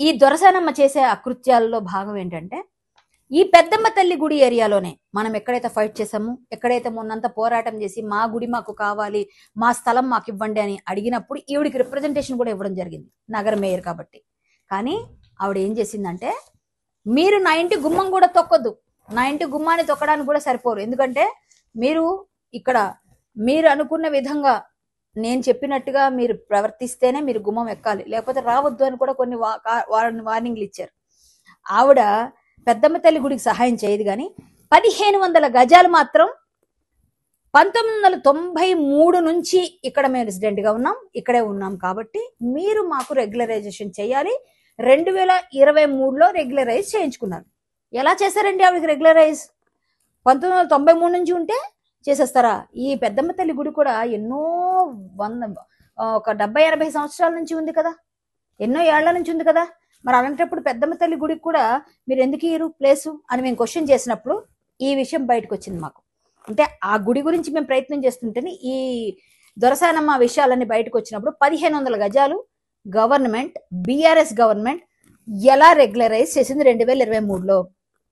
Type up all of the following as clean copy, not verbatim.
ఈ దొరసానమ్మ చేసే అకృత్యాల్లో భాగం ఏంటంటే, ఈ పెద్దమ్మ తల్లి గుడి ఏరియాలోనే మనం ఎక్కడైతే ఫైట్ చేసామో, ఎక్కడైతే మొన్నంతా పోరాటం చేసి మా గుడి మాకు కావాలి, మా స్థలం మాకు ఇవ్వండి అని అడిగినప్పుడు ఈవిడికి రిప్రజెంటేషన్ కూడా ఇవ్వడం జరిగింది, నగర మేయర్ కాబట్టి. కానీ ఆవిడ ఏం చేసిందంటే, మీరు నా ఇంటి గుమ్మం కూడా తొక్కొద్దు, నా ఇంటి గుమ్మాన్ని తొక్కడానికి కూడా సరిపోరు, ఎందుకంటే మీరు ఇక్కడ మీరు అనుకున్న విధంగా నేను చెప్పినట్టుగా మీరు ప్రవర్తిస్తేనే మీరు గుమ్మం ఎక్కాలి, లేకపోతే రావద్దు అని కూడా కొన్ని వార్నింగ్లు ఇచ్చారు. ఆవిడ పెద్దమ్మ తల్లి గుడికి సహాయం చేయదు, కానీ 1500 గజాలు మాత్రం 1993 నుంచి ఇక్కడ మేము రెసిడెంట్ గా ఉన్నాం, ఇక్కడే ఉన్నాం, కాబట్టి మీరు మాకు రెగ్యులరైజేషన్ చేయాలి. 2023లో రెగ్యులరైజ్ చేయించుకున్నారు. ఎలా చేశారండి ఆవిడకి రెగ్యులరైజ్? 1993 నుంచి ఉంటే చేసేస్తారా? ఈ పెద్దమ్మ తల్లి గుడి కూడా ఎన్నో ఒక 70-80 సంవత్సరాల నుంచి ఉంది కదా, ఎన్నో ఏళ్ల నుంచి ఉంది కదా. మరి అలాంటప్పుడు పెద్దమ్మ తల్లి గుడికి కూడా మీరు ఎందుకు ఇయ్యరు ప్లేసు అని మేము క్వశ్చన్ చేసినప్పుడు ఈ విషయం బయటకు వచ్చింది మాకు. అంటే ఆ గుడి గురించి మేము ప్రయత్నం చేస్తుంటేనే ఈ దొరసానమ్మ విషయాలన్నీ బయటకు వచ్చినప్పుడు 1500 గజాలు గవర్నమెంట్, బీఆర్ఎస్ గవర్నమెంట్ ఎలా రెగ్యులరైజ్ చేసింది 2023లో.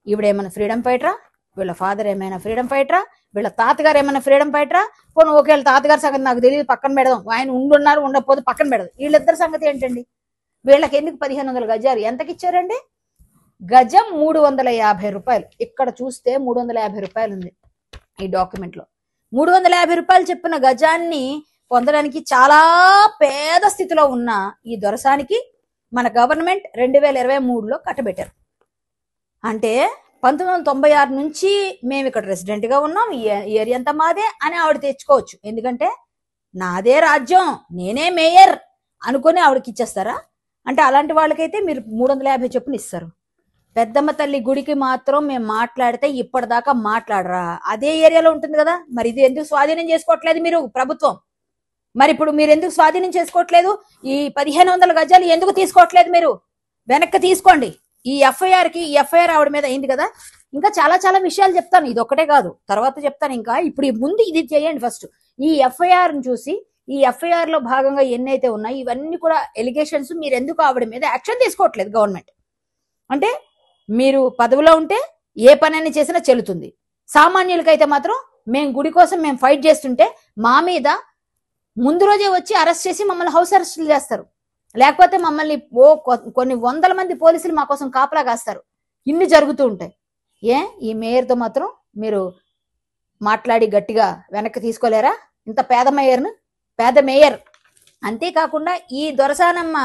ఈవిడేమైనా ఫ్రీడమ్ ఫైటరా? వీళ్ళ ఫాదర్ ఏమైనా ఫ్రీడమ్ ఫైటరా? వీళ్ళ తాతగారు ఏమైనా ఫ్రీడమ్ ఫైటరా? పోను ఒకవేళ తాతగారి సంగతి నాకు తెలియదు, పక్కన పెడదాం, ఆయన ఉండున్నారు ఉండకపోతే పక్కన పెడదాం, వీళ్ళిద్దరి సంగతి ఏంటండి? వీళ్ళకి ఎందుకు 1500 గజాలు ఎంతకి ఇచ్చారండి? గజం 350 రూపాయలు. ఇక్కడ చూస్తే 350 రూపాయలు ఉంది ఈ డాక్యుమెంట్ లో. 350 రూపాయలు చెప్పిన గజాన్ని పొందడానికి చాలా పేద స్థితిలో ఉన్న ఈ దొరసానికి మన గవర్నమెంట్ 2023లో కట్టబెట్టారు. అంటే 1996 నుంచి మేము ఇక్కడ రెసిడెంట్ గా ఉన్నాం, ఈ ఏరియా అంతా మాదే అని ఆవిడ తెచ్చుకోవచ్చు, ఎందుకంటే నాదే రాజ్యం, నేనే మేయర్ అనుకుని ఆవిడకి ఇచ్చేస్తారా? అంటే అలాంటి వాళ్ళకైతే మీరు 350 చొప్పున ఇస్తారు. పెద్దమ్మ తల్లి గుడికి మాత్రం మేము మాట్లాడితే ఇప్పటిదాకా మాట్లాడరా? అదే ఏరియాలో ఉంటుంది కదా, మరి ఇది ఎందుకు స్వాధీనం చేసుకోవట్లేదు మీరు ప్రభుత్వం? మరి ఇప్పుడు మీరు ఎందుకు స్వాధీనం చేసుకోవట్లేదు? ఈ 1500 గజాలు ఎందుకు తీసుకోవట్లేదు? మీరు వెనక్కి తీసుకోండి. ఈ ఎఫ్ఐఆర్ ఆవిడ మీద అయింది కదా, ఇంకా చాలా చాలా విషయాలు చెప్తాను, ఇది ఒక్కటే కాదు, తర్వాత చెప్తాను. ఇంకా ఇప్పుడు ముందు ఇది చేయండి ఫస్ట్. ఈ ఎఫ్ఐఆర్ చూసి ఈ ఎఫ్ఐఆర్ లో భాగంగా ఎన్నైతే ఉన్నాయి ఇవన్నీ కూడా ఎలిగేషన్స్, మీరు ఎందుకు ఆవిడ మీద యాక్షన్ తీసుకోవట్లేదు గవర్నమెంట్? అంటే మీరు పదవిలో ఉంటే ఏ పని చేసినా చెల్లుతుంది, సామాన్యులకైతే మాత్రం మేము గుడి కోసం మేము ఫైట్ చేస్తుంటే మా మీద ముందు రోజే వచ్చి అరెస్ట్ చేసి మమ్మల్ని హౌస్ అరెస్టులు చేస్తారు, లేకపోతే మమ్మల్ని కొన్ని వందల మంది పోలీసులు మా కోసం కాపలా కాస్తారు. ఇన్ని జరుగుతూ ఉంటాయి. ఈ మేయర్తో మాత్రం మీరు మాట్లాడి గట్టిగా వెనక్కి తీసుకోలేరా? ఇంత పేద మేయర్. అంతేకాకుండా ఈ దొరసానమ్మ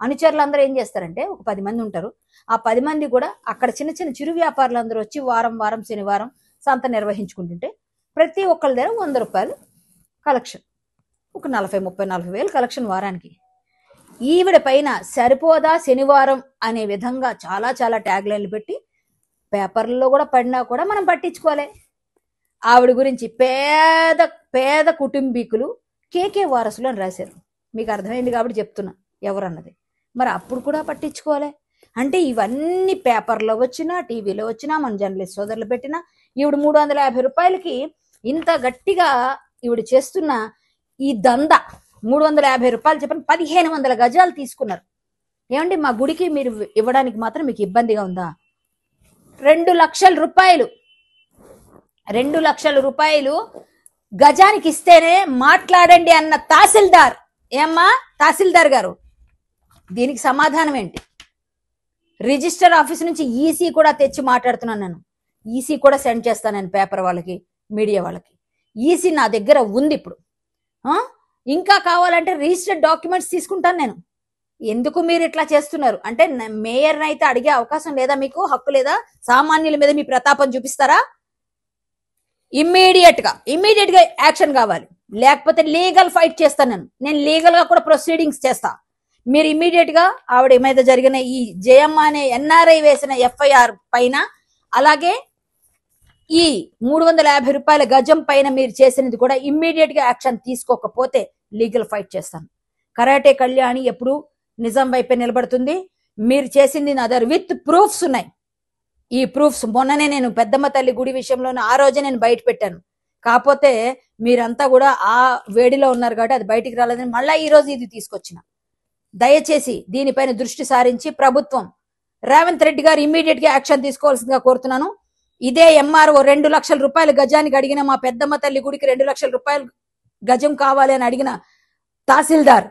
అనుచరులందరూ ఏం చేస్తారంటే, ఒక 10 మంది ఉంటారు. ఆ 10 మంది కూడా అక్కడ చిన్న చిన్న చిరు వ్యాపారులందరూ వచ్చి వారం శనివారం సంత నిర్వహించుకుంటుంటే ప్రతి ఒక్కరి దగ్గర 100 రూపాయలు కలెక్షన్, ఒక 40-40 వేలు కలెక్షన్ వారానికి. ఈవిడ పైన సరిపోదా శనివారం అనే విధంగా చాలా చాలా ట్యాగ్ లైన్లు పెట్టి పేపర్లలో కూడా పడినా కూడా మనం పట్టించుకోలే. ఆవిడ గురించి పేద కుటుంబీకులు కేకే వారసులు అని రాశారు. మీకు అర్థమైంది కాబట్టి చెప్తున్నా ఎవరన్నది. మరి అప్పుడు కూడా పట్టించుకోలే. అంటే ఇవన్నీ పేపర్లో వచ్చినా, టీవీలో వచ్చినా, మన జర్నలిస్ట్ సోదరులు పెట్టినా, ఈవిడ 350 రూపాయలకి ఇంత గట్టిగా ఈవిడ చేస్తున్న ఈ దంద 350 రూపాయలు చెప్పని 1500 గజాలు తీసుకున్నారు. ఏమండి, మా గుడికి మీరు ఇవ్వడానికి మాత్రం మీకు ఇబ్బందిగా ఉందా? 2 లక్షల రూపాయలు 2 లక్షల రూపాయలు గజానికి ఇస్తేనే మాట్లాడండి అన్న తహసీల్దార్. ఏమ్మా తహసీల్దార్ గారు, దీనికి సమాధానం ఏంటి? రిజిస్టర్ ఆఫీస్ నుంచి ఈసీ కూడా తెచ్చి మాట్లాడుతున్నాను నేను. ఈసీ కూడా సెండ్ చేస్తాను నేను పేపర్ వాళ్ళకి, మీడియా వాళ్ళకి. ఈసీ నా దగ్గర ఉంది ఇప్పుడు. ఇంకా కావాలంటే రిజిస్టర్డ్ డాక్యుమెంట్స్ తీసుకుంటాను నేను. ఎందుకు మీరు ఇట్లా చేస్తున్నారు అంటే, మేయర్ని అయితే అడిగే అవకాశం లేదా? మీకు హక్కు లేదా? సామాన్యుల మీద మీ ప్రతాపం చూపిస్తారా? ఇమ్మీడియట్ గా యాక్షన్ కావాలి, లేకపోతే లీగల్ ఫైట్ చేస్తాను నేను లీగల్ గా కూడా ప్రొసీడింగ్స్ చేస్తా. మీరు ఇమ్మీడియట్ గా ఆవిడ మీద జరిగిన ఈ జయమ్మ అనే ఎన్ఆర్ఐ వేసిన ఎఫ్ఐఆర్ పైన, అలాగే ఈ 350 రూపాయల గజం పైన మీరు చేసినది కూడా ఇమ్మీడియట్ గా యాక్షన్ తీసుకోకపోతే లీగల్ ఫైట్ చేస్తాను. కరాటే కళ్యాణి ఎప్పుడు నిజం వైపే నిలబడుతుంది. మీరు చేసింది అదర్ విత్ ప్రూఫ్స్ ఉన్నాయి. ఈ ప్రూఫ్స్ మొన్ననే నేను పెద్దమ్మ తల్లి గుడి విషయంలోనే ఆ రోజే నేను బయట పెట్టాను. కాకపోతే మీరంతా కూడా ఆ వేడిలో ఉన్నారు కాబట్టి అది బయటికి రాలేదని మళ్ళీ ఈ రోజు ఇది తీసుకొచ్చిన. దయచేసి దీనిపైన దృష్టి సారించి ప్రభుత్వం రేవంత్ రెడ్డి గారు ఇమ్మీడియట్ గా యాక్షన్ తీసుకోవాల్సిందిగా కోరుతున్నాను. ఇదే ఎంఆర్ఓ 2 లక్షల రూపాయలు గజానికి అడిగిన మా పెద్దమ్మ తల్లి గుడికి 2 లక్షల రూపాయలు గజం కావాలి అని అడిగిన తహసీల్దార్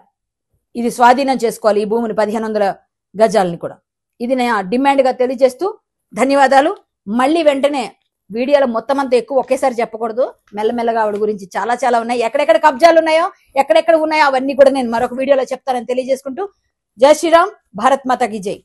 ఇది స్వాధీనం చేసుకోవాలి, ఈ భూమిని 1500 గజాలని కూడా. ఇది నేను డిమాండ్ గా తెలియజేస్తూ ధన్యవాదాలు. మళ్ళీ వెంటనే వీడియోలో మొత్తం అంతా ఎక్కువ ఒకేసారి చెప్పకూడదు, మెల్లమెల్లగా ఆవిడ గురించి చాలా చాలా ఉన్నాయి, ఎక్కడెక్కడ కబ్జాలు ఉన్నాయో ఎక్కడెక్కడ ఉన్నాయో అవన్నీ కూడా నేను మరొక వీడియోలో చెప్తానని తెలియజేసుకుంటూ జై శ్రీరామ్, భారత్ మాతాకి జై.